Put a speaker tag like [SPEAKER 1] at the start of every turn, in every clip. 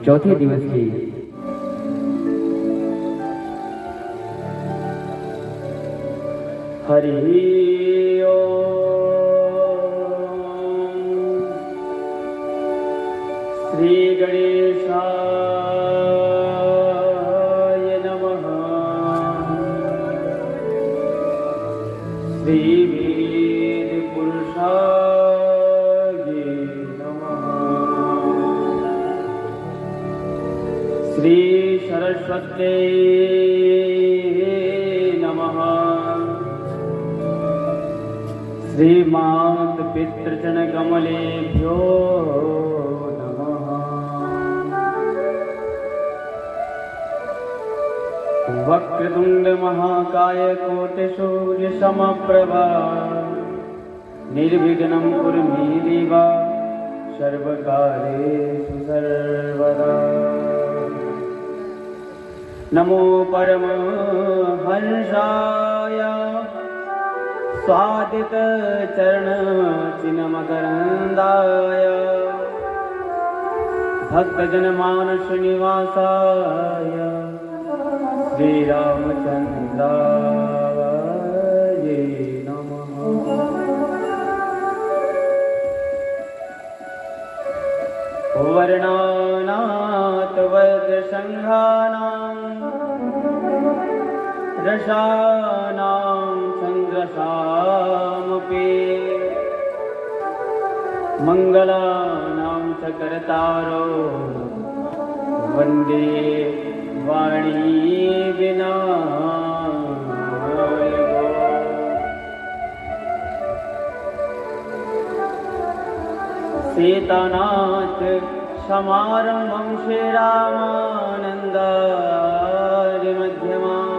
[SPEAKER 1] चौथे दिवस की
[SPEAKER 2] हरि ओम। श्री गणेशाय नमः। श्री वेद पुरुषाय नमः। श्री सरस्वती नमः। श्रीमात पितृचरण कमलेभ्यो नमः। वक्रतुंड महाकाय कोटि सूर्य समप्रभा निर्विघ्नं कुरु मे देव सर्वकार्येषु सर्वदा। नमो परमहंसाय स्वादित चरण चिन्मकरंदाय भक्तजन मानस निवासाय श्री रामचंद्राय नमः। वर्णानात् वज्रसंघानां रसानां चन्द्रसामपि मंगलानां च करतारो वन्दे वाणी विनायको। सीतानाथ समारम्भं श्रीरामानन्दारि मध्यमाम्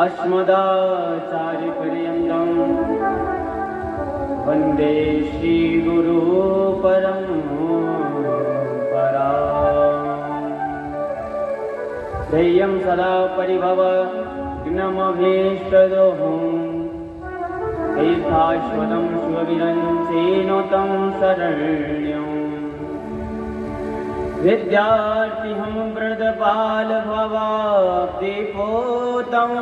[SPEAKER 2] अस्मदाचार्यपर्यन्तं वन्दे श्रीगुरु परम्पराम्। ध्येयं सदा परिभवग्नमभीष्टदोहम् तीर्थास्पदं शिवविरञ्चेनुतं शरण्यम्। विद्यार्थिहं वृद्धबालभवाब्धिपोतं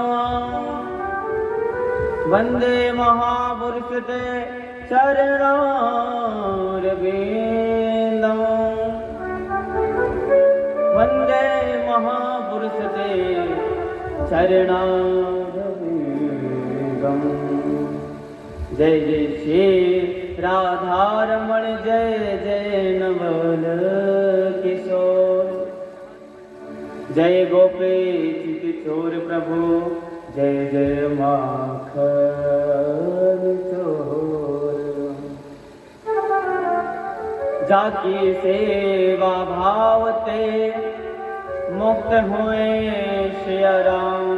[SPEAKER 2] वन्दे महापुरुषते चरणारविन्दं। वन्दे महापुरुषते चरणारविन्दम्। जय जय श्री राधारमण जय जय नवल किशोर। जय गोपी चोर प्रभु जय जय माखन चोर। जाकी सेवा भावते मुक्त हुए सिया राम।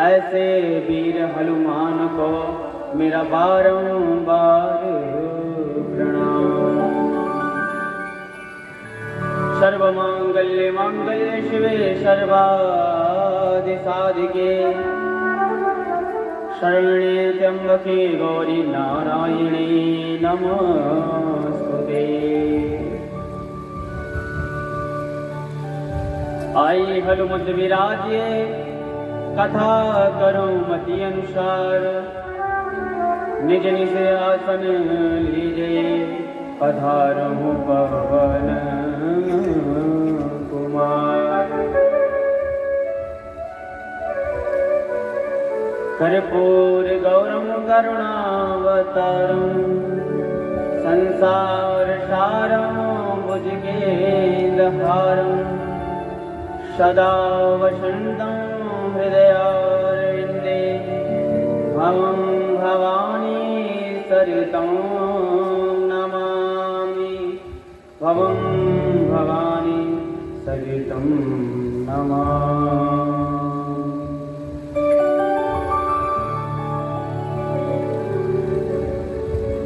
[SPEAKER 2] ऐसे वीर हनुमान को मेरा बारंबार प्रणाम। सर्वमांगल्य मांगल्य शिवे सर्वादि साधिके शरण्ये त्र्यंबके गौरी नारायणी नमोस्तुते। आई हनुमत विराजिए कथा करो मति अनुसार। निज निज आसन लीजिए पधारहूँ पवन कुमार। कर्पूर गौरम करुणावतारम संसार सारम भुजगेन्द्रहारम सदा वसन्तं हृदयारविन्दे भवं भवानी सरितं नमामि। भवं भवानी सरितं नमामि।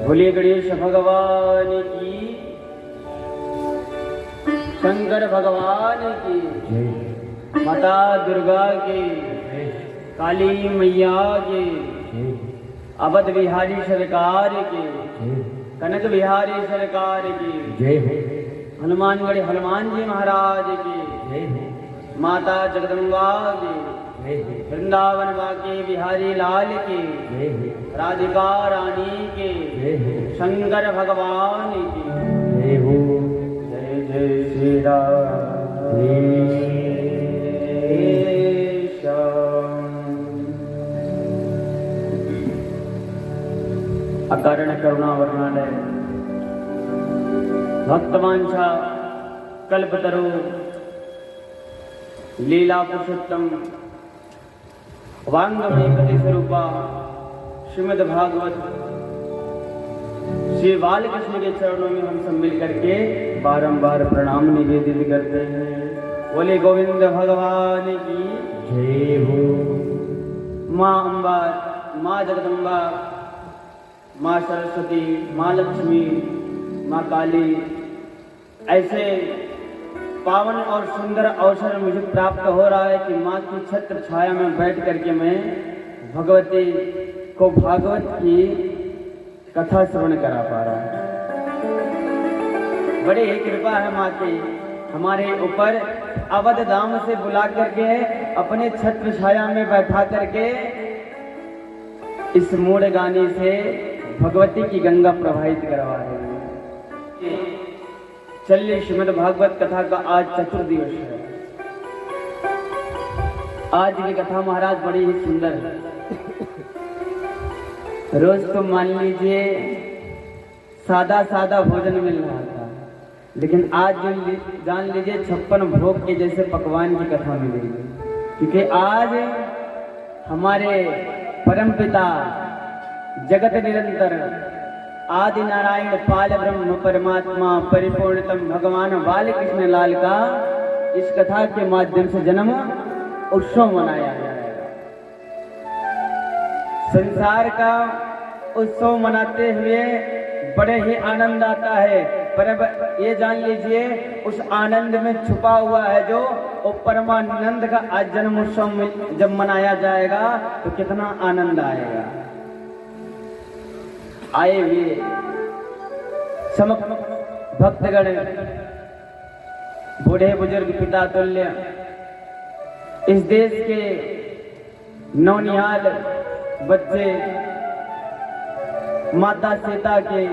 [SPEAKER 2] बोलिए गणेश भगवान की, शंकर भगवान की, माता दुर्गा की, काली मैया की, अवध बिहारी सरकार की, कनक बिहारी सरकार की जय हो। हनुमानगढ़ हनुमान जी महाराज की, माता जगदम्बा की, वृंदावन बाके बिहारी लाल की, राधिका रानी की, शंकर भगवान की जय हो। जय जय श्री राम। अकारण करुणा वर्णालय भक्तवांछा कल्पतरु लीला पुरुषोत्तम वांगमय पति स्वरूपा श्रीमद् भागवत श्री बालकृष्ण के चरणों में हम सब मिल करके बारंबार प्रणाम निवेदित करते हैं। बोले गोविंद भगवान की जय हो। माँ अम्बा, माँ जगदम्बा, माँ सरस्वती, माँ लक्ष्मी, माँ काली, ऐसे पावन और सुंदर अवसर मुझे प्राप्त हो रहा है कि माँ की छत्र छाया में बैठ करके मैं भगवती को भागवत की कथा श्रवण करा पा रहा हूँ। बड़ी ही कृपा है माँ की हमारे ऊपर। अवध धाम से बुला करके अपने छत्र छाया में बैठा करके इस मूढ़ गाने से भगवती की गंगा प्रवाहित करवा रहे हैं। चलिए श्रीमद् भागवत कथा का आज चतुर्दिवस है। आज की कथा महाराज बड़ी ही सुंदर है। रोज तो मान लीजिए सादा सादा भोजन मिल रहा था, लेकिन आज जो जान लीजिए 56 भोग के जैसे पकवान की कथा मिलेगी, क्योंकि आज हमारे परम पिता जगत निरंतर आदि नारायण पाल ब्रह्म परमात्मा परिपूर्णतम भगवान बालकृष्ण लाल का इस कथा के माध्यम से जन्म उत्सव मनाया जाएगा। संसार का उत्सव मनाते हुए बड़े ही आनंद आता है, पर ये जान लीजिए उस आनंद में छुपा हुआ है जो परमानंद का आज जन्म उत्सव जब मनाया जाएगा तो कितना आनंद आएगा। आए हुए समस्त भक्तगण, बूढ़े बुजुर्ग पिता तुल्य, इस देश के नौनिहाल बच्चे, माता सीता के,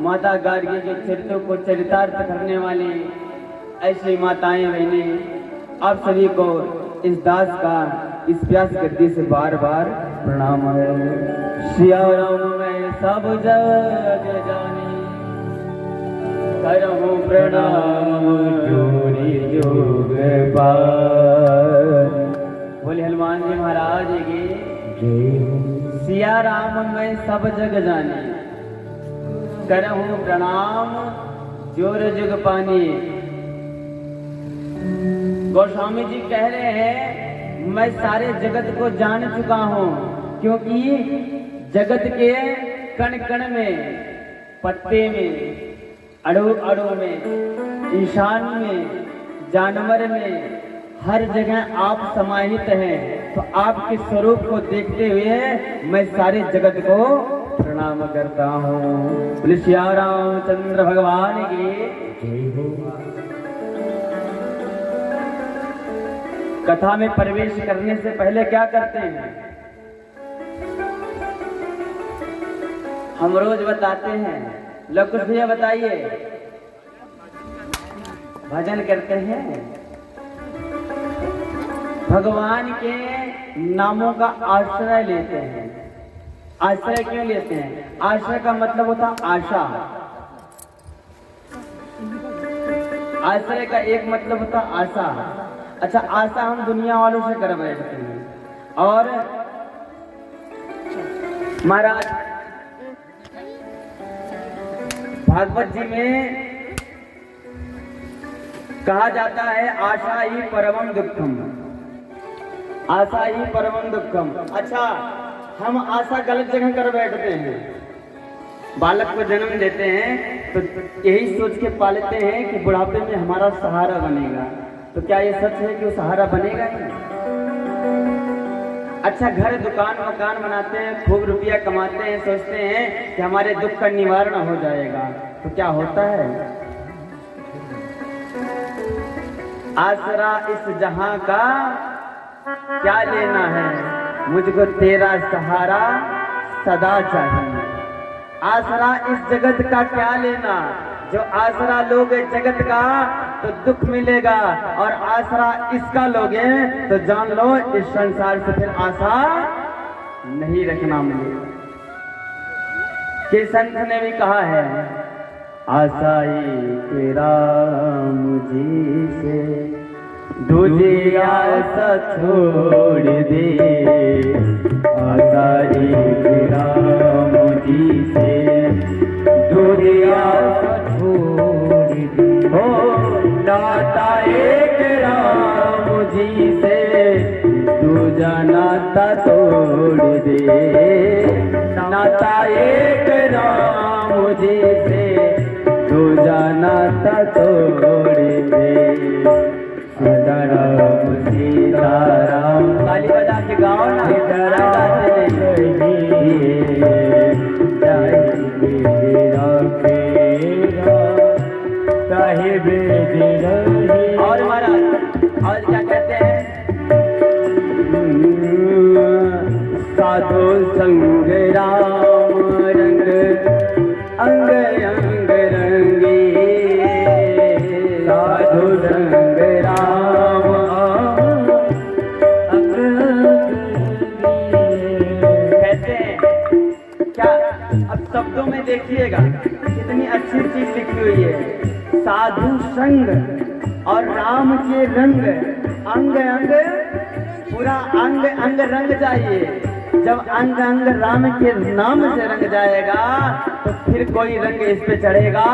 [SPEAKER 2] माता गार्गी के चरित्रों को चरितार्थ करने वाली ऐसी माताएं बहनें, आप सभी को इस दास का इस प्यास गद्दी से बार बार प्रणाम है। सिया राम मैं सब जग जानी, करहूं प्रणाम जोरी जोग पार। बोले हनुमान जी महाराज की जय। सिया राम मैं सब जग जानी, करहूं प्रणाम जोर जुग पानी। गोस्वामी जी कह रहे हैं मैं सारे जगत को जान चुका हूं, क्योंकि जगत के कण कण में, पत्ते में, अड़ु अड़ु में, इंसान में, जानवर में, हर जगह आप समाहित हैं। तो आपके स्वरूप को देखते हुए मैं सारे जगत को प्रणाम करता हूँ। बोले सिया रामचंद्र भगवान की जय हो। कथा में प्रवेश करने से पहले क्या करते हैं? हम रोज बताते हैं, लोग कुछ भैया बताइए। भजन करते हैं, भगवान के नामों का आश्रय लेते हैं। आश्रय क्यों लेते हैं? आश्रय का मतलब होता आशा। आश्रय का एक मतलब होता आशा। अच्छा, आशा हम दुनिया वालों से कर बैठते हैं। और महाराज भागवत जी में कहा जाता है आशा ही परमम दुखम, आशा ही परमम दुखम। अच्छा, हम आशा गलत जगह कर बैठते हैं। बालक को जन्म देते हैं तो यही सोच के पालते हैं कि बुढ़ापे में हमारा सहारा बनेगा। तो क्या ये सच है कि वो सहारा बनेगा ही? अच्छा, घर दुकान मकान बनाते हैं, खूब रुपया कमाते हैं, सोचते हैं कि हमारे दुख का निवारण हो जाएगा। तो क्या होता है? आसरा इस जहां का क्या लेना है, मुझको तेरा सहारा सदा चाहिए। आसरा इस जगत का क्या लेना, जो आसरा लोगे जगत का तो दुख मिलेगा, और आसरा इसका लोगे तो जान लो इस संसार से फिर आशा नहीं रखना मिलेगा। कि संत ने भी कहा है, आशाई तेरा मुझी से दूजी आशा छोड़ दे, आशाई तेरा मुझी से दूजी आशा छोड़ दे। हो नाता एक राम जी से दूजा नाता तोड़ दे, नाता एक राम जी से दूजा नाता तोड़ दे। सीताराम सीताराम ताली बजा के गाओ ना, सीताराम और महाराज और क्या कहते हैं, साधु संग राम रंग अंग अंग रंगी, साधु संग राम अंग कहते हैं। क्या अब शब्दों में देखिएगा कितनी अच्छी चीज लिखी हुई है, साधु संग और राम के रंग, अंग अंग पूरा अंग अंग रंग जाइए। जब अंग अंग राम के नाम से रंग जाएगा तो फिर कोई रंग इस पे चढ़ेगा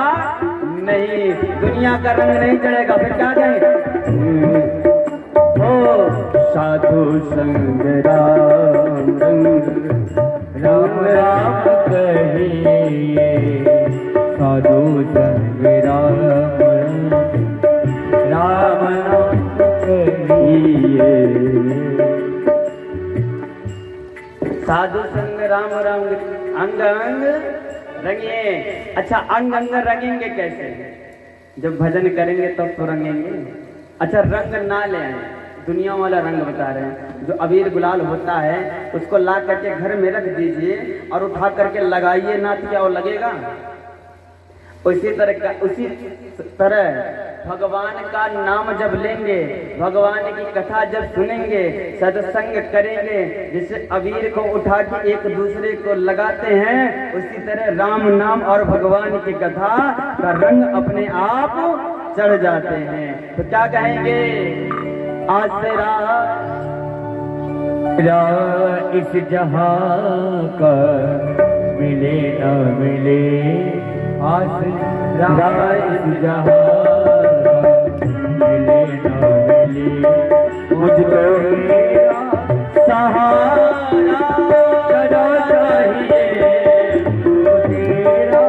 [SPEAKER 2] नहीं, दुनिया का रंग नहीं चढ़ेगा। फिर क्या कहेंगे, ओ साधु संग राम रंग राम राम कहिए, साधु संग राम राम कहिए, साधु संग राम राम अंग अंग रंगिए। अच्छा अंग अंग रंगेंगे कैसे, जब भजन करेंगे तब तो रंगेंगे। अच्छा रंग ना ले आए, दुनिया वाला रंग बता रहे हैं, जो अबीर गुलाल होता है उसको ला करके घर में रख दीजिए और उठा करके लगाइए ना, तो क्या वो लगेगा। उसी तरह भगवान का नाम जब लेंगे, भगवान की कथा जब सुनेंगे, सत्संग करेंगे, जिससे अबीर को उठा के एक दूसरे को लगाते हैं, उसी तरह राम नाम और भगवान की कथा का रंग अपने आप चढ़ जाते हैं। तो क्या कहेंगे, आसरा इस जहां का मिले न मिले, आसरा इस जहां मिले न मिले, मुझको मेरा सहारा सदा चाहिए, तेरा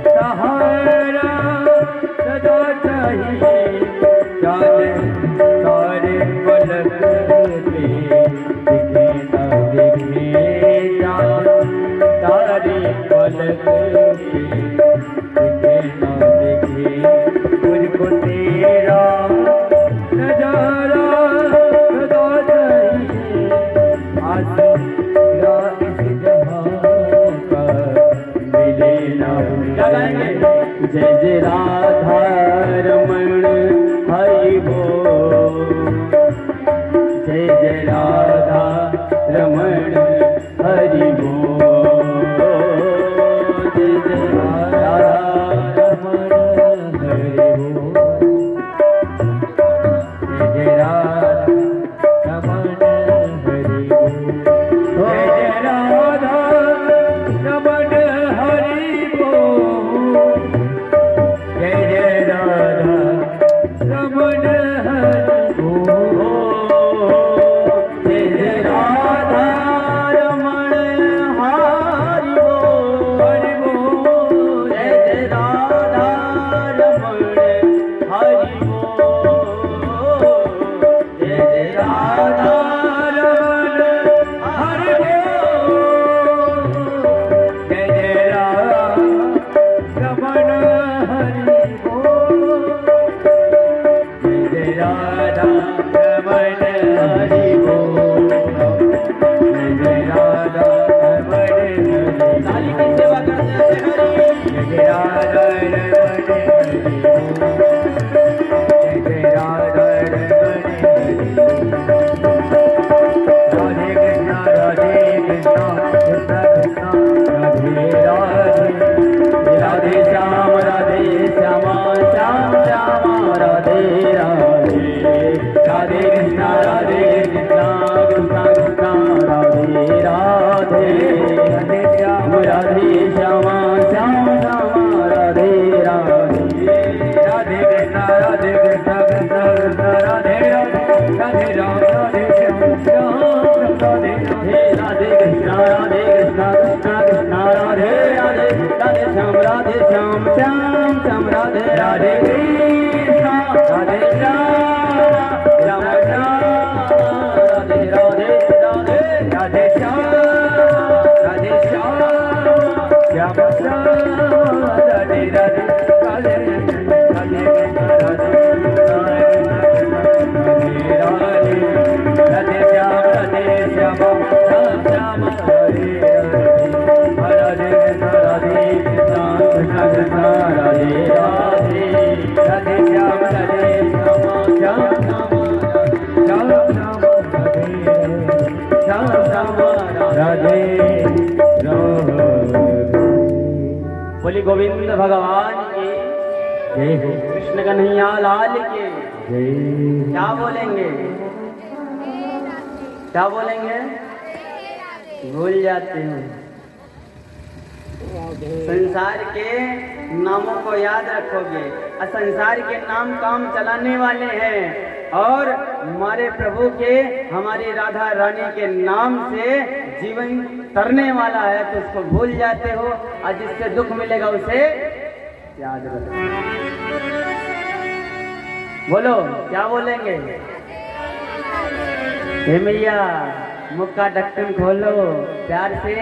[SPEAKER 2] सहारा सदा चाहिए। जाने सारे पलक पे दिखे न दिखे, जाने सारे पलक पे दिखे न दिखे, मुझको तेरा नजारा सदा चाहिए, आसरा इस जहां का मिले न मिले। जय जय राधा रमण हरि बोल, जय जय राधा रमण हरि बोल, जय जय राधा रमण हरि बोल, जय जय राधा रमण हरि बोल, जय जय राधा रमण हरि बोल, जय राधे राधे, राधे कृष्णा कृष्णा कृष्णा कृष्णा राधे राधे, राधे श्याम श्यामा श्याम श्यामा राधे राधे, राधे कृष्णा कृष्णा कृष्णा राधे राधे, राधे राम राधे श्याम श्याम राधे राधे, राधे कृष्णा कृष्णा कृष्णा राधे राधे, राधे श्याम श्याम श्याम राधे राधे कृष्णा राधे श्याम श्याम राधे राधे राधे, राधे श्याम श्याम श्याम राधे राधे, राधे राधे राधे श्याम श्याम श्याम राधे राधे, राधे कृष्णा कृष्णा कृष्णा राधे राधे, राधे श्याम श्याम श्याम श्याम श्याम श्याम राधे राधे। बोली गोविंद भगवान की जय हो, कृष्ण कन्हैया लाल की जय। क्या बोलेंगे, क्या बोलेंगे? भूल जाते हैं। संसार के नामों को याद रखोगे, संसार के नाम काम चलाने वाले हैं, और हमारे प्रभु के, हमारी राधा रानी के नाम से जीवन तरने वाला है, तो उसको भूल जाते हो, और जिससे दुख मिलेगा उसे याद रखो। बोलो, क्या बोलेंगे? हे मैया, मुख का ढक्कन खोलो, प्यार से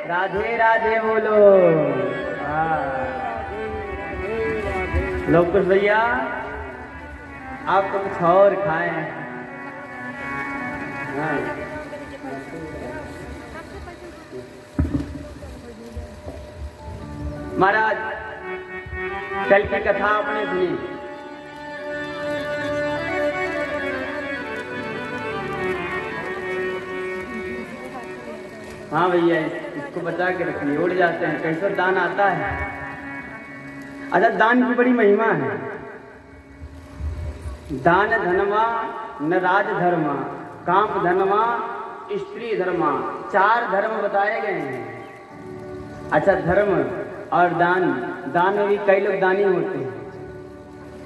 [SPEAKER 2] राधे राधे बोलो। लोग कुछ भैया आप तो कुछ और खाएं। महाराज, कल की कथा आपने सुनी, हाँ भैया, इसको बचा के रखिए, उड़ जाते हैं, कैसे दान आता है। अच्छा, दान की बड़ी महिमा है। दान धर्मा न राज धर्मा, कांप धर्मा स्त्री धर्मा, 4 धर्म बताए गए हैं। अच्छा, धर्म और दान, दान में भी कई लोग दानी होते हैं।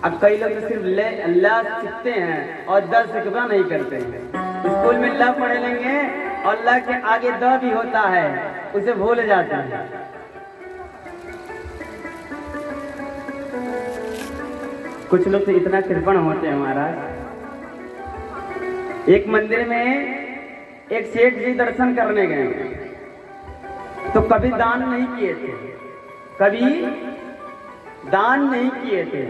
[SPEAKER 2] अब कई लोग तो सिर्फ अल्लाह सीखते हैं और दर सिखवा नहीं करते हैं। स्कूल में अल्लाह पढ़ लेंगे, अल्लाह के आगे द भी होता है, उसे भूल जाते हैं। कुछ लोग तो इतना कृपण होते हैं महाराज। एक मंदिर में एक सेठ जी दर्शन करने गए, तो कभी दान नहीं किए थे, कभी दान नहीं किए थे,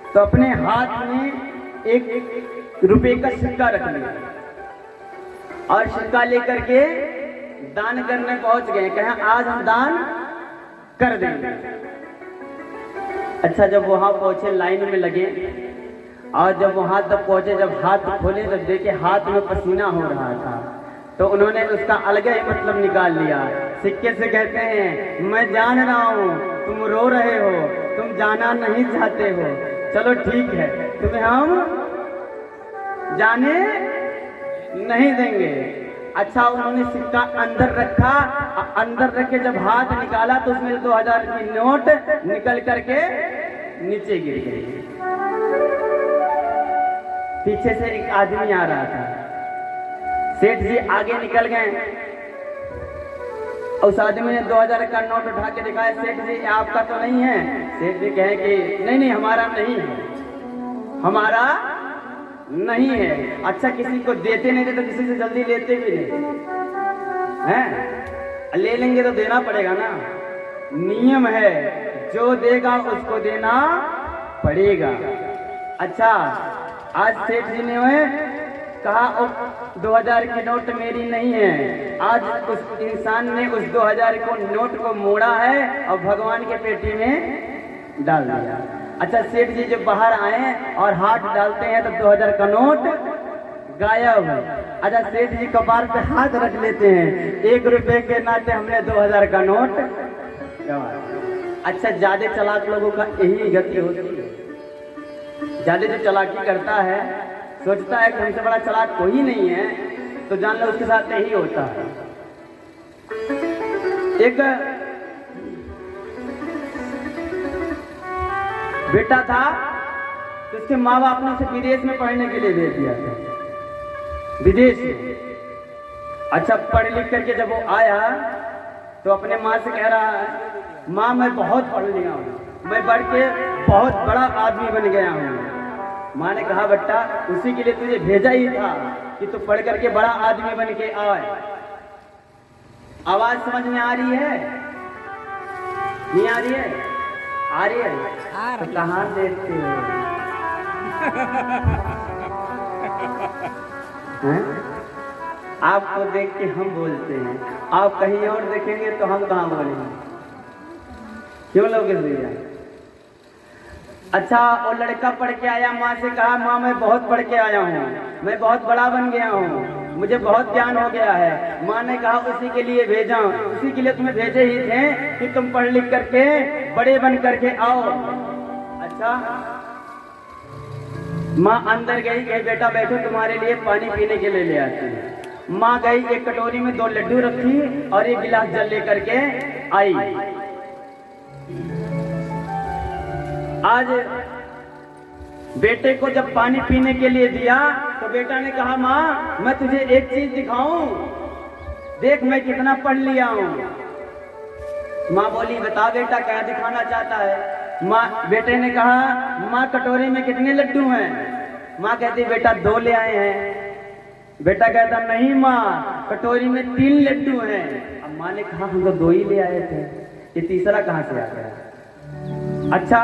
[SPEAKER 2] तो अपने हाथ में एक रुपए का सिक्का रख लिया और सिक्का लेकर के दान करने पहुंच गए। कहे आज हम दान कर देंगे। अच्छा, जब वहां पहुंचे, लाइन में लगे, और जब वहां तक पहुंचे, जब हाथ खोले तो देखे हाथ में पसीना हो रहा था, तो उन्होंने उसका अलग ही मतलब निकाल लिया। सिक्के से कहते हैं, मैं जान रहा हूं तुम रो रहे हो, तुम जाना नहीं चाहते हो, चलो ठीक है, तुम्हें हम जाने नहीं देंगे। अच्छा, उन्होंने सिक्का अंदर रखा, अंदर रख के जब हाथ निकाला तो उसमें 2000 की नोट निकल करके नीचे गिर गई। पीछे से एक आदमी आ रहा था, सेठ जी आगे निकल गए, उस आदमी ने 2000 का नोट उठा के दिखाया, सेठ जी आपका तो नहीं है। सेठ जी कहे कि नहीं हमारा नहीं है, हमारा नहीं है। अच्छा, किसी को देते नहीं थे तो किसी से जल्दी लेते भी नहीं हैं, ले लेंगे तो देना पड़ेगा ना, नियम है, जो देगा उसको देना पड़ेगा। अच्छा, आज सेठ जी ने कहा 2000 की नोट मेरी नहीं है, आज उस इंसान ने उस 2000 को नोट को मोड़ा है और भगवान के पेटी में डाल दिया। अच्छा, सेठ जी जब बाहर आए और हाथ डालते हैं तो 2000 का नोट गायब। अच्छा, सेठ जी कपार पे हाथ रख लेते हैं, 1 रुपए के नाते हमने 2000 का नोट गवा। अच्छा, ज्यादा चालाक लोगों का यही गति होती है। ज्यादा जो चालाकी करता है सोचता है कि हमसे बड़ा चालाक कोई नहीं है, तो जान लो उसके साथ यही होता है। एक बेटा था तो उसके माँ बाप ने उसे विदेश में पढ़ने के लिए भेज दिया था, विदेश में। अच्छा, पढ़ लिख करके जब वो आया तो अपने माँ से कह रहा है, माँ मैं बहुत पढ़ लिया हूँ, मैं बढ़ के बहुत बड़ा आदमी बन गया हूँ। माँ ने कहा बेटा उसी के लिए तुझे भेजा ही था कि तू पढ़ करके बड़ा आदमी बन के आए। आवाज समझ में आ रही है? नहीं आ रही है? आ रही है? तो कहाँ देखते हो? आपको देख के हम बोलते हैं, आप कहीं और देखेंगे तो हम कहाँ बोलेंगे? क्यों लोगे भैया? अच्छा, वो लड़का पढ़ के आया, माँ से कहा माँ मैं बहुत पढ़ के आया हूँ, मैं बहुत बड़ा बन गया हूँ, मुझे बहुत ज्ञान हो गया है। माँ ने कहा उसी के लिए भेजा, उसी के लिए तुम्हें भेजे ही थे कि तुम पढ़ लिख करके बड़े बन करके आओ। अच्छा, माँ अंदर गई, कही बेटा बैठो तुम्हारे लिए पानी पीने के लिए ले आती है। माँ गई, एक कटोरी में 2 लड्डू रखी और एक गिलास जल लेकर के आई। आज बेटे को जब पानी पीने के लिए दिया तो बेटा ने कहा माँ मैं तुझे एक चीज दिखाऊं, देख मैं कितना पढ़ लिया हूं। माँ बोली बता बेटा क्या दिखाना चाहता है? माँ बेटे ने कहा माँ कटोरी में कितने लड्डू हैं? माँ कहती बेटा 2 ले आए हैं। बेटा कहता नहीं माँ कटोरी में 3 लड्डू हैं। अब माँ ने कहा हम तो 2 ही ले आए थे, ये तीसरा कहाँ से आ गया? अच्छा,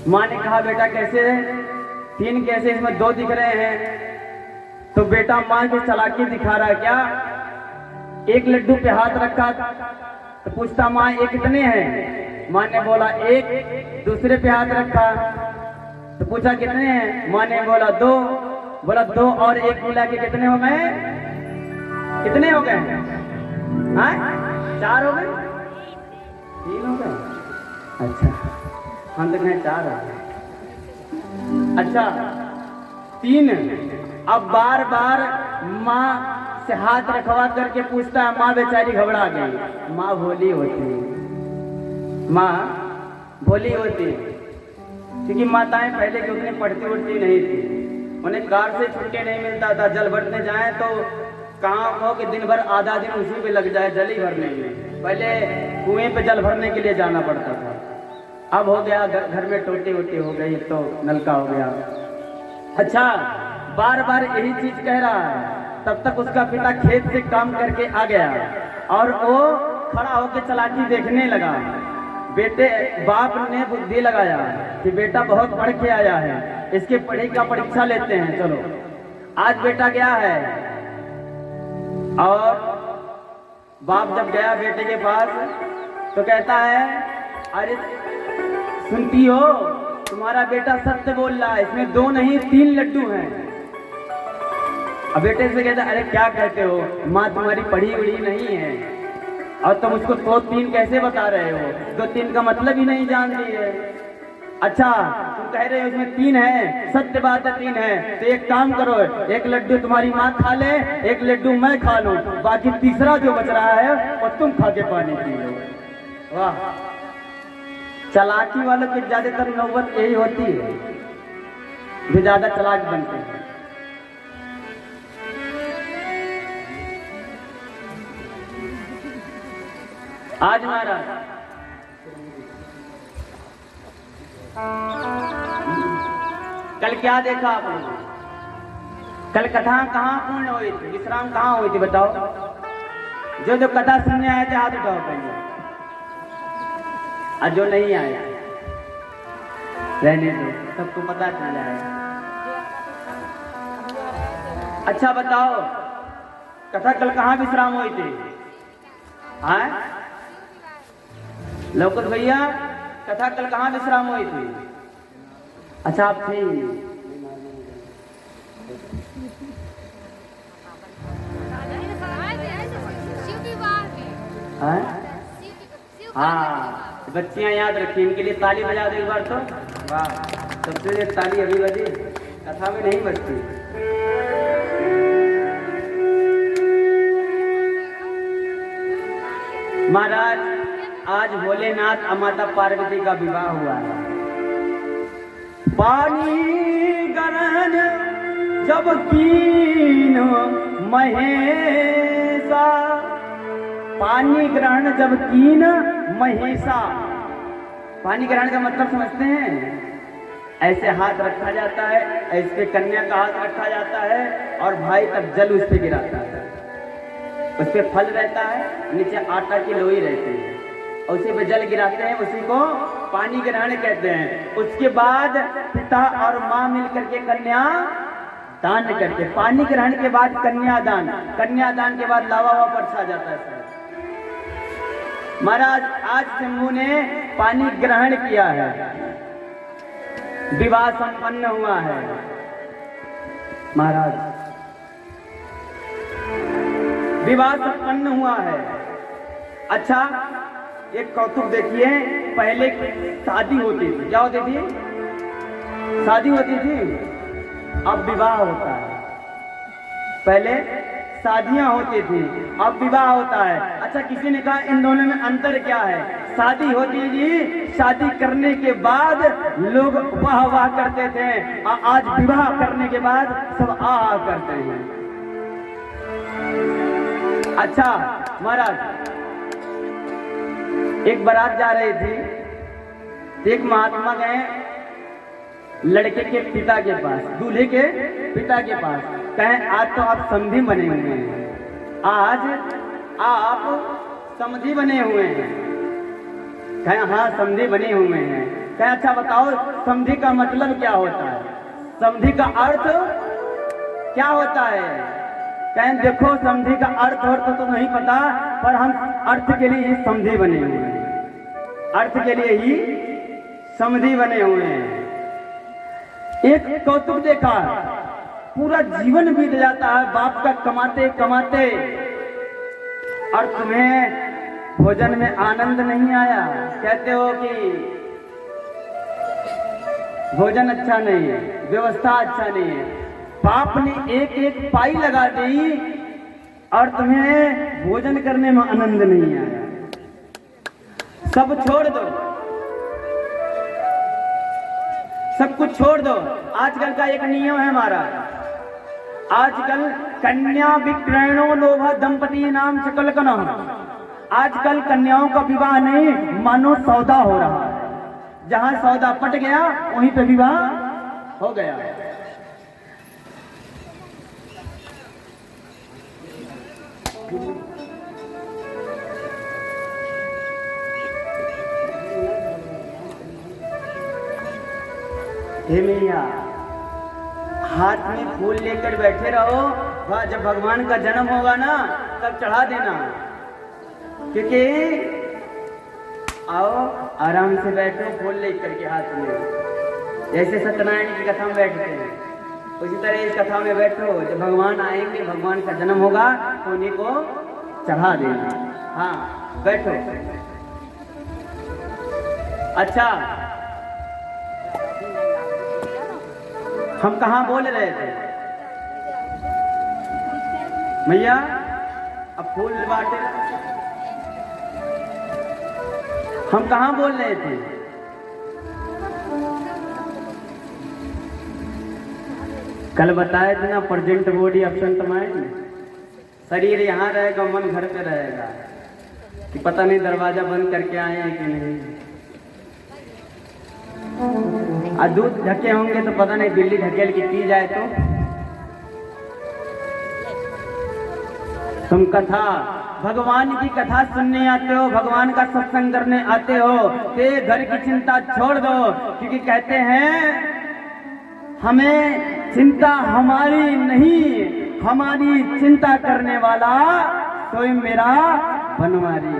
[SPEAKER 2] माँ ने कहा बेटा कैसे 3 कैसे, इसमें 2 दिख रहे हैं। तो बेटा माँ की चालाकी दिखा रहा है क्या? एक लड्डू पे हाथ रखा तो पूछता माँ ये कितने हैं? माँ ने बोला 1। दूसरे पे हाथ रखा तो पूछा कितने हैं? माँ ने बोला 2। बोला 2 और 1 मिला के कितने हो गए? कितने हो गए? हाँ 4 हो गए? 3 हो गए? अच्छा, हम तो कहें 4 हो गए। अच्छा 3। अब बार बार माँ से हाथ रखवा करके पूछता है, माँ बेचारी घबरा गई। माँ भोली होती है, माँ भोली होती है, क्योंकि माताएं पहले की उतनी पढ़ती उड़ती नहीं थी, उन्हें कार से छुट्टी नहीं मिलता था। जल भरने जाए तो कहाँ हो कि दिन भर आधा दिन उसी पे लग जाए जल ही भरने में। पहले कुएं पे जल भरने के लिए जाना पड़ता था, अब हो गया घर में टोटी वोटी हो गई तो नलका हो गया। अच्छा, बार बार यही चीज कह रहा है। तब तक उसका पिता खेत से काम करके आ गया और वो खड़ा होकर चालाकी देखने लगा। बेटे बाप ने बुद्धि लगाया कि बेटा बहुत पढ़ के आया है, इसके पढ़ाई का परीक्षा लेते हैं। चलो, आज बेटा गया है और बाप जब गया बेटे के पास तो कहता है अरे सुनती हो, तुम्हारा बेटा सत्य बोल रहा है, इसमें 2 नहीं 3 लड्डू हैं। अब बेटे से कहता अरे क्या कहते हो, माँ तुम्हारी पढ़ी उड़ी नहीं है और तुम उसको 2-3 कैसे बता रहे हो? 2-3 का मतलब ही नहीं जान रही है। अच्छा, तुम कह रहे हो इसमें 3 है, सत्य बात है 3 है, तो एक काम करो, 1 लड्डू तुम्हारी माँ खा ले, 1 लड्डू मैं खा लूं, बाकी तीसरा जो बच रहा है वो तुम खा के पानी पी लो। वाह, चालाकी वालों की ज्यादातर नौबत यही होती है, जो ज्यादा चालाक बनते हैं। आज महाराज कल क्या देखा आपने? कल कथा कहाँ पूर्ण हुई थी, विश्राम कहाँ हुई थी बताओ? जो कथा सुनने आए थे हाथ उठाओ पहले, और जो नहीं आया रहने दो, सबको पता चल जाएगा। अच्छा बताओ, कथा कल कहाँ विश्राम हुई थी? हाँ लौकत भैया, कथा कल कहाँ विश्राम हुई थी? अच्छा आप थे? हाँ, बच्चियां याद रखी, इनके लिए ताली बजा दो एक बार तो। वाह, सबसे देर ताली अभी बजी, कथा में नहीं बजती। महाराज आज भोलेनाथ और माता पार्वती का विवाह हुआ है। पानी ग्रहण जब कीन महेशा, पानी ग्रहण जब कीन महेशा। पानी ग्रहण का मतलब समझते हैं? ऐसे हाथ रखा जाता है, ऐसे कन्या का हाथ रखा जाता है और भाई तब जल उस पे गिराता है, उस पे फल रहता है, नीचे आटा की लोई रहती है, और उसी पे जल गिराते हैं, उसी को पानी ग्रहण कहते हैं। उसके बाद पिता और माँ मिलकर के कन्या दान करके, पानी ग्रहण के बाद कन्यादान, कन्यादान के बाद लावा वावा बरसा जाता है। महाराज आज शंभू ने पानी ग्रहण किया है, विवाह संपन्न हुआ है। महाराज विवाह संपन्न हुआ है। अच्छा एक कौतुक देखिए, पहले शादी होती थी, क्या होती थी? शादी होती थी, अब विवाह होता है। पहले शादियां होती थी, अब विवाह होता है। अच्छा किसी ने कहा इन दोनों में अंतर क्या है? शादी होती जी, शादी करने के बाद लोग वाह वाह करते थे, और आज विवाह करने के बाद सब आह करते हैं। अच्छा महाराज एक बारात जा रही थी, एक महात्मा गए लड़के के पिता के पास, दूल्हे के पिता के पास, कहें आज तो आप समधी बने हुए हैं, आज आप समधी बने हुए हैं। कहें हाँ समधी बने हुए हैं। कहें अच्छा बताओ समधी का मतलब क्या होता है, समधी का अर्थ क्या होता है? कहें देखो समधी का अर्थ तो नहीं पता, पर हम अर्थ के लिए ही समधी बने हुए हैं, अर्थ के लिए ही समधी बने हुए हैं। एक कौतुक देखा, पूरा जीवन बीत जाता है बाप का कमाते कमाते, और तुम्हें भोजन में आनंद नहीं आया। कहते हो कि भोजन अच्छा नहीं है, व्यवस्था अच्छा नहीं है, बाप ने एक एक पाई लगा दी और तुम्हें भोजन करने में आनंद नहीं आया। सब छोड़ दो, सब कुछ छोड़ दो। आजकल का एक नियम है हमारा, आजकल कन्या विक्रयणो लोभ दंपति नाम सकल कनम। आजकल कन्याओं का विवाह नहीं मानो सौदा हो रहा है, जहां सौदा पट गया वहीं पे विवाह हो गया। हे मैया हाथ में फूल लेकर बैठे रहो, वह जब भगवान का जन्म होगा ना तब चढ़ा देना, क्योंकि आओ आराम से बैठो फूल लेकर के हाथ में, जैसे सत्यनारायण की कथा में बैठते हैं उसी तरह इस कथा में बैठो। जब भगवान आएंगे, भगवान का जन्म होगा तो उन्हीं को चढ़ा देना। हाँ बैठो। अच्छा हम कहाँ बोल रहे थे भैया? अब फूल बांटे, हम कहाँ बोल रहे थे? कल बताए थे ना प्रेजेंट बॉडी एब्सेंट माइंड। शरीर यहाँ रहेगा, मन घर पे रहेगा, कि पता नहीं दरवाजा बंद करके आए हैं कि नहीं। और दूध ढके होंगे तो पता नहीं बिल्ली ढकेल के पी जाए तो। तुम कथा भगवान की कथा सुनने आते हो, भगवान का सत्संग करने आते हो, तो घर की चिंता छोड़ दो, क्योंकि कहते हैं हमें चिंता हमारी नहीं, हमारी चिंता करने वाला स्वयं मेरा बनवारी।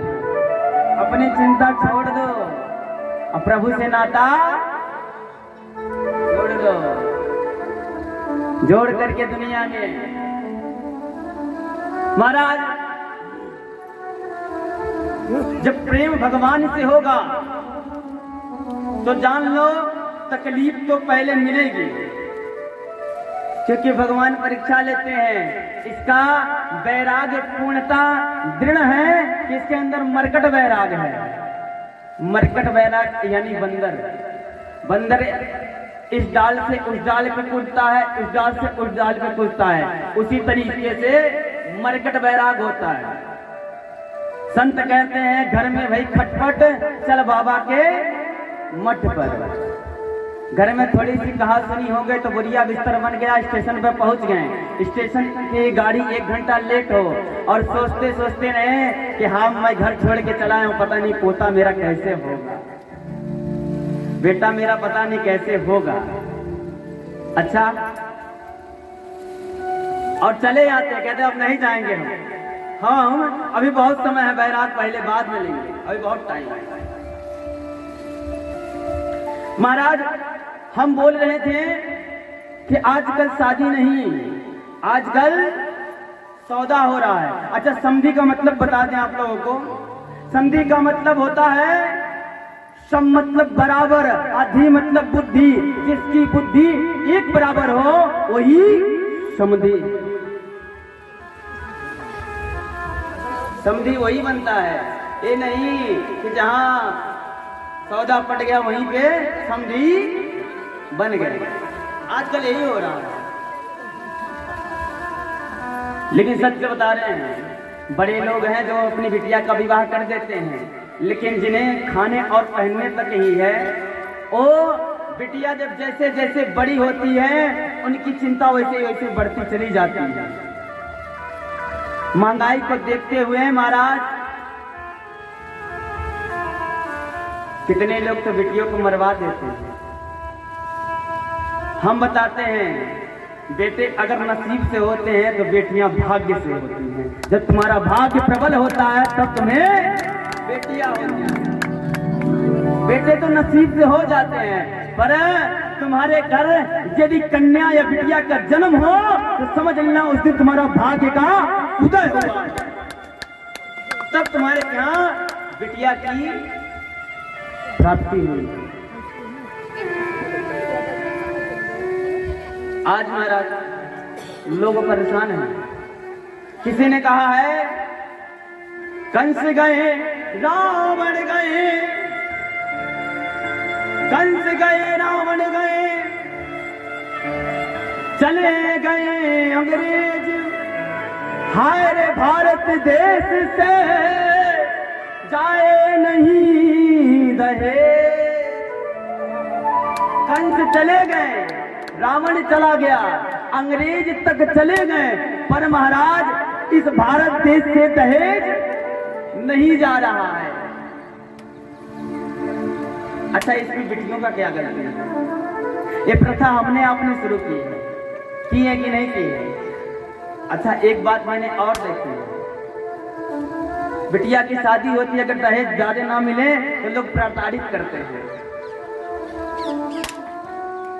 [SPEAKER 2] अपनी चिंता छोड़ दो और प्रभु से नाता जोड़ दो, जोड़ करके दुनिया में। महाराज जब प्रेम भगवान से होगा तो जान लो तकलीफ तो पहले मिलेगी, क्योंकि भगवान परीक्षा लेते हैं। इसका वैराग्य पूर्णता दृढ़ है कि इसके अंदर मरकट वैराग है। मरकट वैराग यानी बंदर इस डाल से उस डाल पे कूदता है, उस डाल से उस डाल पे कूदता है, उसी तरीके से मरकट वैराग होता है। संत कहते हैं घर में भाई खटपट, चल बाबा के मठ पर। घर में थोड़ी सी कहा सुनी हो गई तो बुढ़िया बिस्तर बन गया, स्टेशन पे पहुंच गए। स्टेशन की गाड़ी 1 घंटा लेट हो और सोचते सोचते रहे कि हाँ मैं घर छोड़ के चला हूं, पता नहीं पोता मेरा कैसे होगा, बेटा मेरा पता नहीं कैसे होगा। अच्छा, और चले जाते, कहते अब नहीं जाएंगे हम अभी बहुत समय है, बैराग पहले बाद में लेंगे, अभी बहुत टाइम है। महाराज हम बोल रहे थे कि आजकल शादी नहीं, आजकल सौदा हो रहा है। अच्छा, समधी का मतलब बता दें आप लोगों को। समधी का मतलब होता है सम मतलब बराबर, आधी मतलब बुद्धि, जिसकी बुद्धि एक बराबर हो वही समधी। समधी वही बनता है, ये नहीं कि जहां सौदा पट गया वहीं पे समधी बन गए। आजकल यही हो रहा है। लेकिन सत्य बता रहे हैं, बड़े लोग हैं जो अपनी बिटिया का विवाह कर देते हैं, लेकिन जिन्हें खाने और पहनने तक ही है, वो बिटिया जब जैसे जैसे बड़ी होती है उनकी चिंता वैसे वैसे बढ़ती चली जाती है। महंगाई को देखते हुए महाराज कितने लोग तो बेटियों को मरवा देते हैं। हम बताते हैं बेटे अगर नसीब से होते हैं तो बेटियां भाग्य से होती हैं। जब तुम्हारा भाग्य प्रबल होता है तब तुम्हें बेटियां होती हैं। बेटे तो नसीब से हो जाते हैं, पर तुम्हारे घर यदि कन्या या बिटिया का जन्म हो तो समझ लेना उस दिन तुम्हारा भाग्य का उदय हुआ, तब तुम्हारे यहाँ बिटिया की प्राप्ति हुई। आज महाराज लोग परेशान हैं। किसी ने कहा है कंस गए रावण गए, कंस गए रावण गए, चले गए अंग्रेज, हाय रे भारत देश से जाए नहीं दहेज। कंस चले गए, रावण चला गया, अंग्रेज तक चले गए, पर महाराज इस भारत देश से दहेज नहीं जा रहा है। अच्छा, इसमें बेटियों का क्या गलती है? ये प्रथा हमने आपने शुरू की है कि नहीं की है? अच्छा, एक बात मैंने और देखी है, बिटिया की शादी होती है, अगर दहेज ज्यादा ना मिले तो लोग प्रताड़ित करते हैं,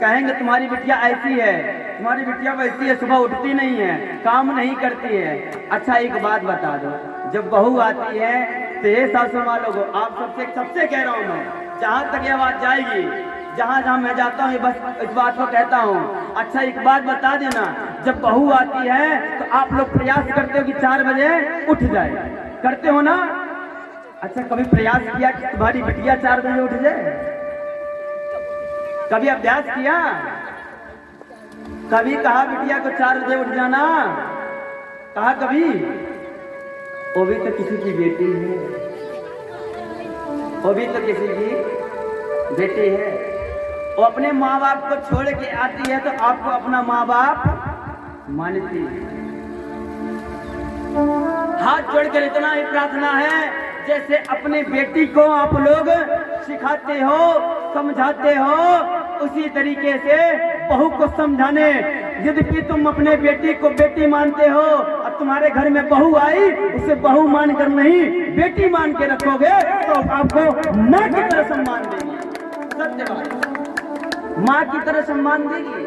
[SPEAKER 2] कहेंगे तुम्हारी बिटिया ऐसी है, तुम्हारी बिटिया वैसी है, सुबह उठती नहीं है, काम नहीं करती है। अच्छा, एक बात बता दो, जब बहू आती है तो ये सासू माँ लोगों, आप सबसे कह रहा हूँ मैं, जहां तक ये बात जाएगी, जहां जहां मैं जाता हूँ बस इस बात को कहता हूँ। अच्छा, एक बात बता देना, जब बहू आती है तो आप लोग प्रयास करते हो कि 4 बजे उठ जाए, करते हो ना? अच्छा, कभी प्रयास किया कि तुम्हारी बिटिया 4 बजे उठ जाए? कभी अभ्यास किया? कभी कहा बिटिया को 4 बजे उठ जाना? कहा कभी? वो भी तो किसी की बेटी है, वो भी तो किसी की बेटी है। वो अपने माँ बाप को छोड़ के आती है तो आपको अपना माँ बाप मानती है। हाथ जोड़कर इतना ही प्रार्थना है, जैसे अपने बेटी को आप लोग सिखाते हो, समझाते हो, उसी तरीके से बहू को समझाने। यदि तुम अपने बेटी को बेटी मानते हो और तुम्हारे घर में बहू आई, उसे बहू मानकर नहीं बेटी मान के रखोगे तो आपको माँ की तरह सम्मान देगी। सत्य बात, माँ की तरह सम्मान देगी।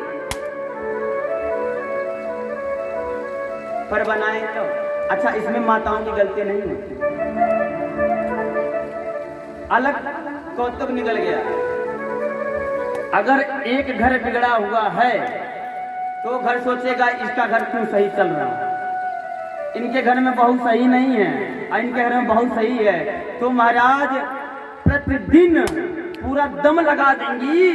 [SPEAKER 2] पर बनाए तो अच्छा, इसमें माताओं की गलती नहीं होती। अलग कौतुक निकल गया, अगर एक घर बिगड़ा हुआ है तो घर सोचेगा इसका घर क्यों सही चल रहा है, इनके घर में बहू सही नहीं है और इनके घर में बहू सही है, तो महाराज प्रतिदिन पूरा दम लगा देंगी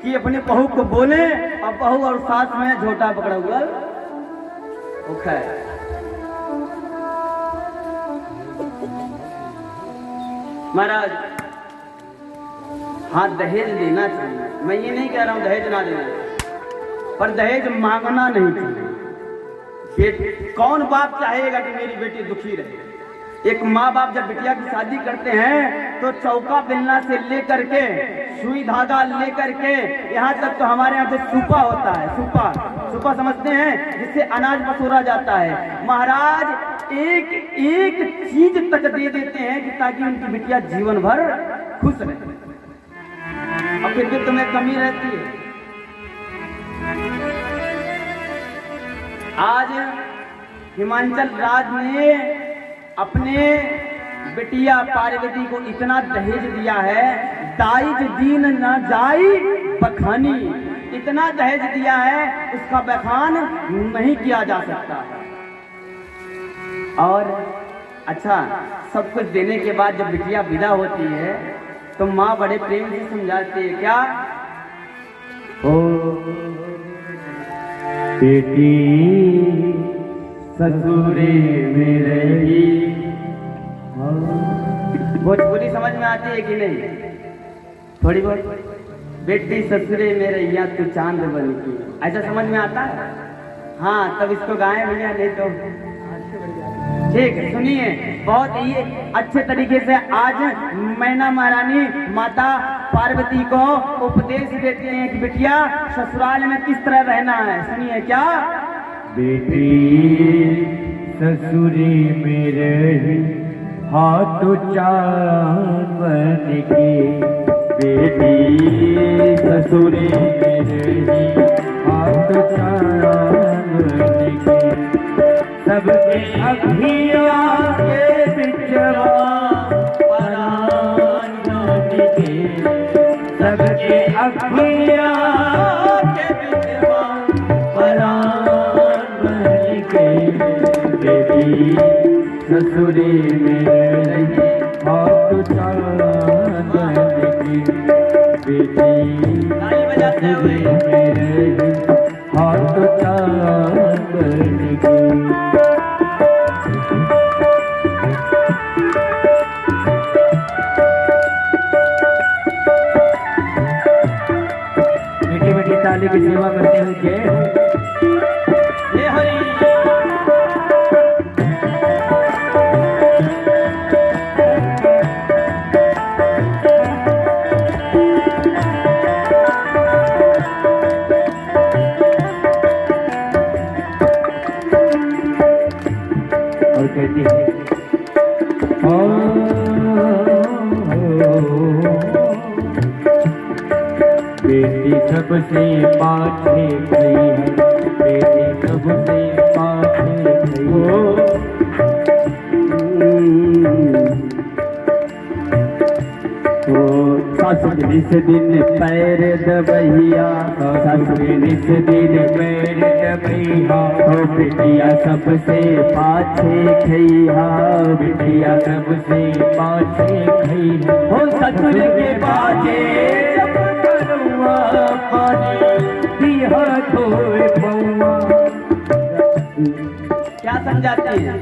[SPEAKER 2] कि अपने बहू को बोले और बहू और सास में झोटा पकड़ा हुआ है। महाराज हाँ दहेज देना चाहिए, मैं ये नहीं कह रहा हूं दहेज ना देना, पर दहेज मांगना नहीं चाहिए। कौन बाप चाहेगा कि मेरी बेटी दुखी रहे। एक माँ बाप जब बिटिया की शादी करते हैं तो चौका बेलना से लेकर के सुई धागा लेकर के यहाँ तक तो हमारे यहाँ तो सूपा होता है, सूपा समझते हैं, जिससे अनाज बसोरा जाता है। महाराज एक एक चीज तक दे देते हैं कि ताकि उनकी बिटिया जीवन भर खुश रहे, और फिर भी तुम्हें कमी रहती है। आज हिमाचल राज्य ने अपने बिटिया पार्वती को इतना दहेज दिया है, दाइज दीन न जाई बखानी, इतना दहेज दिया है उसका बखान नहीं किया जा सकता। और अच्छा, सब कुछ देने के बाद जब बिटिया विदा होती है तो माँ बड़े प्रेम से समझाती है, क्या ओ बेटी ससुरे में रही। भोजपुरी समझ में आती है कि नहीं? थोड़ी बहुत। बेटी ससुरे में रही तू चांद बन की, ऐसा समझ में आता है? हाँ, तब इसको गाएं भैया, नहीं तो ठीक है। सुनिए, बहुत ही अच्छे तरीके से आज मैना महारानी माता पार्वती को उपदेश देते हैं कि बिटिया ससुराल में किस तरह रहना है। सुनिए, क्या
[SPEAKER 1] बेटी ससुरी में रही हाथ चांद बन के, बेटी ससुरी में रही हाथ चांद बन के, सबके अखिया के बिचवा परान बन के, सबके अखिया के बिचवा परान बन के, बेटी ससुरी में रही हाथ चांद बन के, बेटी ससुरी में रही हाथ चांद बन के। ताली की सेवा करते हुए जय हरि। और कहती है बेटी सबसे पाछे गई है, बेटी सबसे पाछे गई हो। सासु के निस दिन पैर दबैया, सासु के निस दिन पैर दबैया, हो बिटिया सबसे पाछे खैया, बिटिया सबसे पाछे खैया, हो ससुर के बाजे
[SPEAKER 2] क्या समझाती है?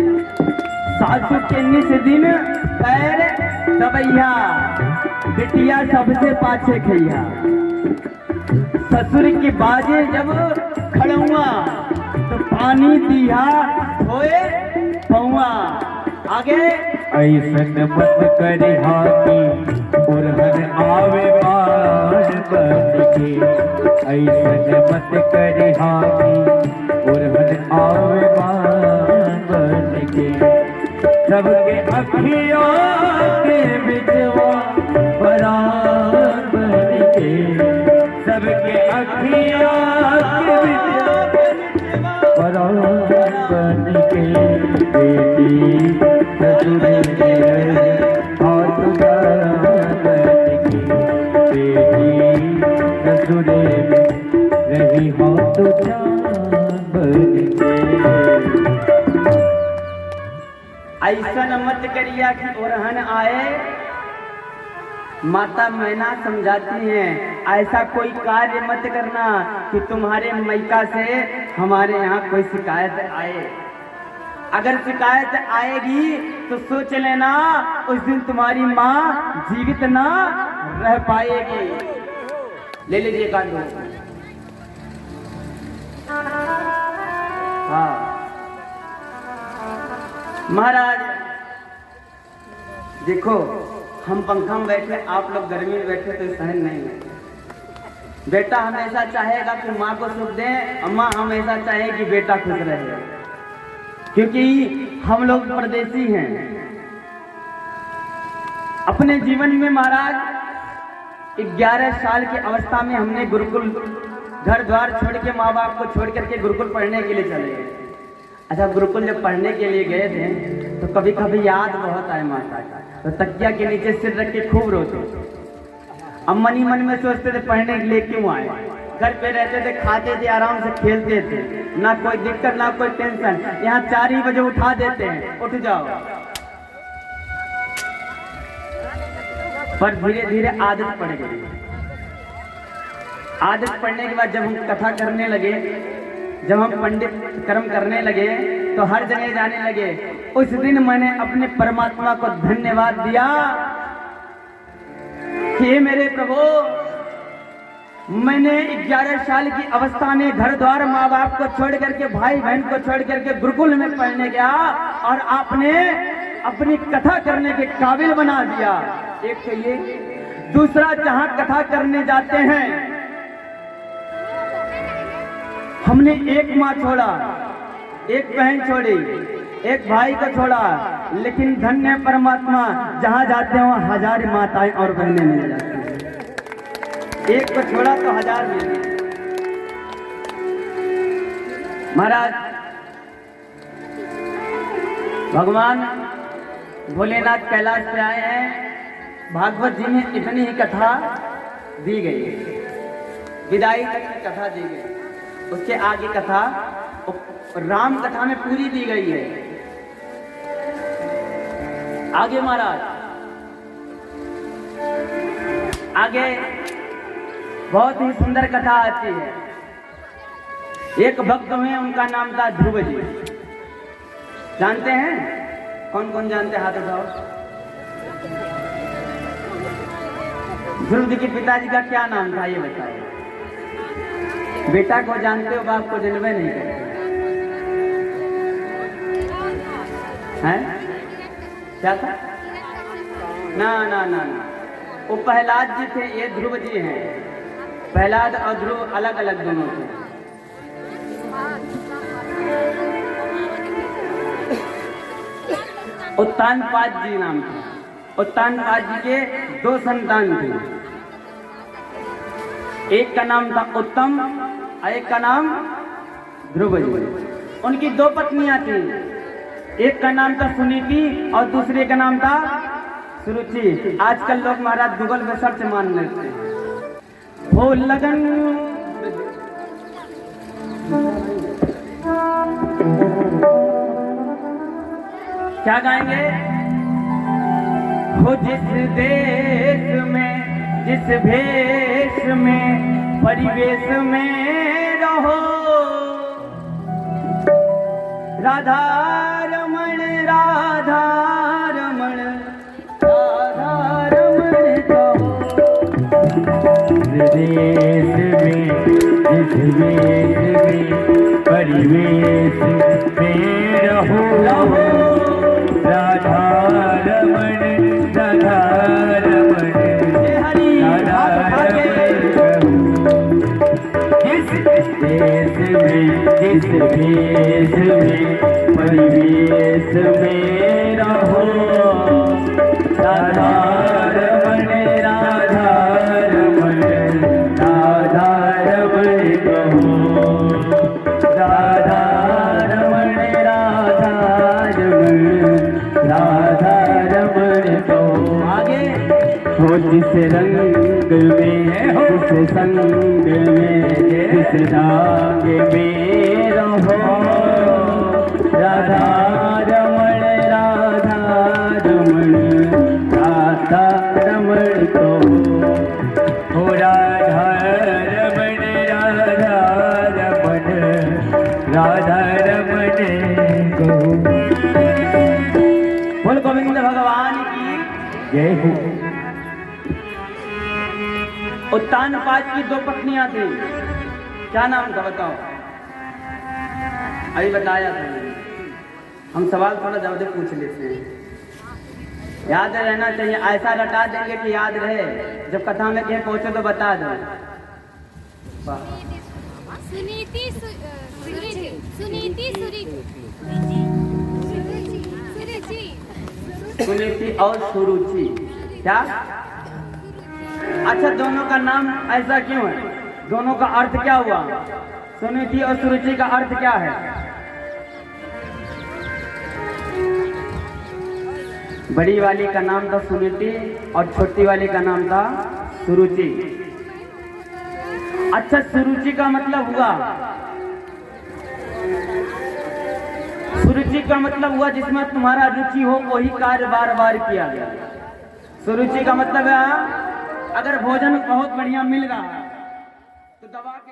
[SPEAKER 2] सासु के निस दिन पैर दबैया, बिटिया सबसे पाछे खैया, ससुर की बाजे जब खड़ुआ तो पानी दिया धोए पौआ। आगे
[SPEAKER 1] ऐसन मत करे हाथी उड़हन आवे बाण बन के, ऐसन मत करे हाथी उड़हन आवे बाण बन के, सबके अखियों के बिचवा परान बन के, सबके अखियों के बिचवा परान बन के, बेटी ससुरे में रही हाथ चांद बन के, बेटी रही हो तो चांद बन के।
[SPEAKER 2] ऐसा न मत करिया कि ओरहन आए, माता मैना समझाती हैं ऐसा कोई कार्य मत करना कि तुम्हारे मैका से हमारे यहाँ कोई शिकायत आए। अगर शिकायत आएगी तो सोच लेना उस दिन तुम्हारी माँ जीवित ना रह पाएगी। ले लीजिए कांडो। हाँ महाराज देखो, हम पंखा में बैठे, आप लोग गर्मी में बैठे तो सहन नहीं है। बेटा हमेशा चाहेगा कि माँ को सुख दे, और माँ हमेशा चाहेगी कि बेटा खुश रहे, क्योंकि हम लोग परदेसी हैं। अपने जीवन में महाराज 11 साल की अवस्था में हमने गुरुकुल घर द्वार छोड़ के, माँ बाप को छोड़ करके गुरुकुल पढ़ने के लिए चले गए। अच्छा, गुरुकुल जब पढ़ने के लिए गए थे तो कभी कभी याद बहुत आए माता का, तो तकिया के नीचे सिर रख के खूब रोते। अब मन ही मन में सोचते थे पढ़ने के लिए क्यों आए। घर पे रहते थे, खाते थे, आराम से खेलते थे, ना कोई दिक्कत ना कोई टेंशन। यहाँ 4 ही बजे उठा देते हैं, उठ जाओ। पर धीरे धीरे आदत पड़ गई। आदत पड़ने के बाद जब हम कथा करने लगे, जब हम पंडित कर्म करने लगे, तो हर जगह जाने लगे। उस दिन मैंने अपने परमात्मा को धन्यवाद दिया कि हे मेरे प्रभु, मैंने 11 साल की अवस्था में घर द्वार माँ बाप को छोड़ करके, भाई बहन को छोड़ करके गुरुकुल में पढ़ने गया, और आपने अपनी कथा करने के काबिल बना दिया। एक तो ये, दूसरा जहां कथा करने जाते हैं हमने एक माँ छोड़ा, एक बहन छोड़ी, एक भाई को छोड़ा, लेकिन धन्य परमात्मा जहां जाते हैं वहां 1000 माताएं और बहनें मिल जाती हैं। एक को छोड़ा तो 1000 मिल गए। महाराज भगवान भोलेनाथ कैलाश पे आए हैं। भागवत जी में इतनी ही कथा दी गई है, विदाई तक की कथा दी गई। उसके आगे कथा राम कथा में पूरी दी गई है। आगे महाराज, आगे बहुत ही सुंदर कथा आती है। एक भक्त हुए, उनका नाम था ध्रुव जी। जानते हैं? कौन कौन जानते हैं? हाथ उठाओ। ध्रुव जी के पिताजी का क्या नाम था ये बताइए। बेटा को जानते हो, बाप को जानवे नहीं करते हैं? क्या था? ना ना ना ना, वो प्रहलाद जी थे, ये ध्रुव जी हैं। प्रहलाद और ध्रुव अलग अलग दोनों थे। उत्तानपाद जी नाम था। उत्तानपाद जी के 2 संतान थे। एक का नाम था उत्तम और एक का नाम ध्रुव जी। उनकी 2 पत्नियां थी। एक का नाम था सुनीति और दूसरे का नाम था सुरुचि। आजकल लोग महाराज गूगल में सर्च मान लेते हैं। हो लगन क्या गाएंगे? हो जिस देश में, जिस भेष में, परिवेश में रहो, राधा रमण राधा रमण राधा रमण कहो।
[SPEAKER 1] देश में, जिस वेश में, परिवेश में रहो, राधा रमण राधा रमण राधा रमण। जिस देश में, जिस भेष में, परिवेश में रहो, राधा रमण राधा रमण राधा रमण कहो। राधा रमण राधा रमण राधा रमण कहो।
[SPEAKER 2] आगे
[SPEAKER 1] हो जिस रंग में, हो जिस संग में, संग में रहो राधा रमण राधा रमण राधा रमण को हो राधा रमण राधा रमण राधा रमण को।
[SPEAKER 2] बोल गोविंद भगवान की
[SPEAKER 1] जय हो।
[SPEAKER 2] उत्तानपाद की दो पत्नियां थी, क्या नाम था बताओ? अभी बताया था, हम सवाल थोड़ा जल्दी पूछ लेते हैं, याद रहना चाहिए, ऐसा रटा देंगे कि याद रहे, जब कथा में कहीं पहुंचे तो बता दो।
[SPEAKER 3] सुनीति सुरुचि सुनीति सुरुचि
[SPEAKER 2] सुनीति और सुरुचि, क्या? अच्छा, दोनों का नाम ऐसा क्यों है? दोनों का अर्थ क्या हुआ? सुनीति और सुरुचि का अर्थ क्या है? बड़ी वाली का नाम था सुनीति और छोटी वाली का नाम था सुरुचि। अच्छा, सुरुचि का मतलब हुआ, सुरुचि का मतलब हुआ जिसमें तुम्हारा रुचि हो वही कार्य बार बार किया गया। सुरुचि का मतलब है अगर भोजन बहुत बढ़िया मिल रहा है तो दबा के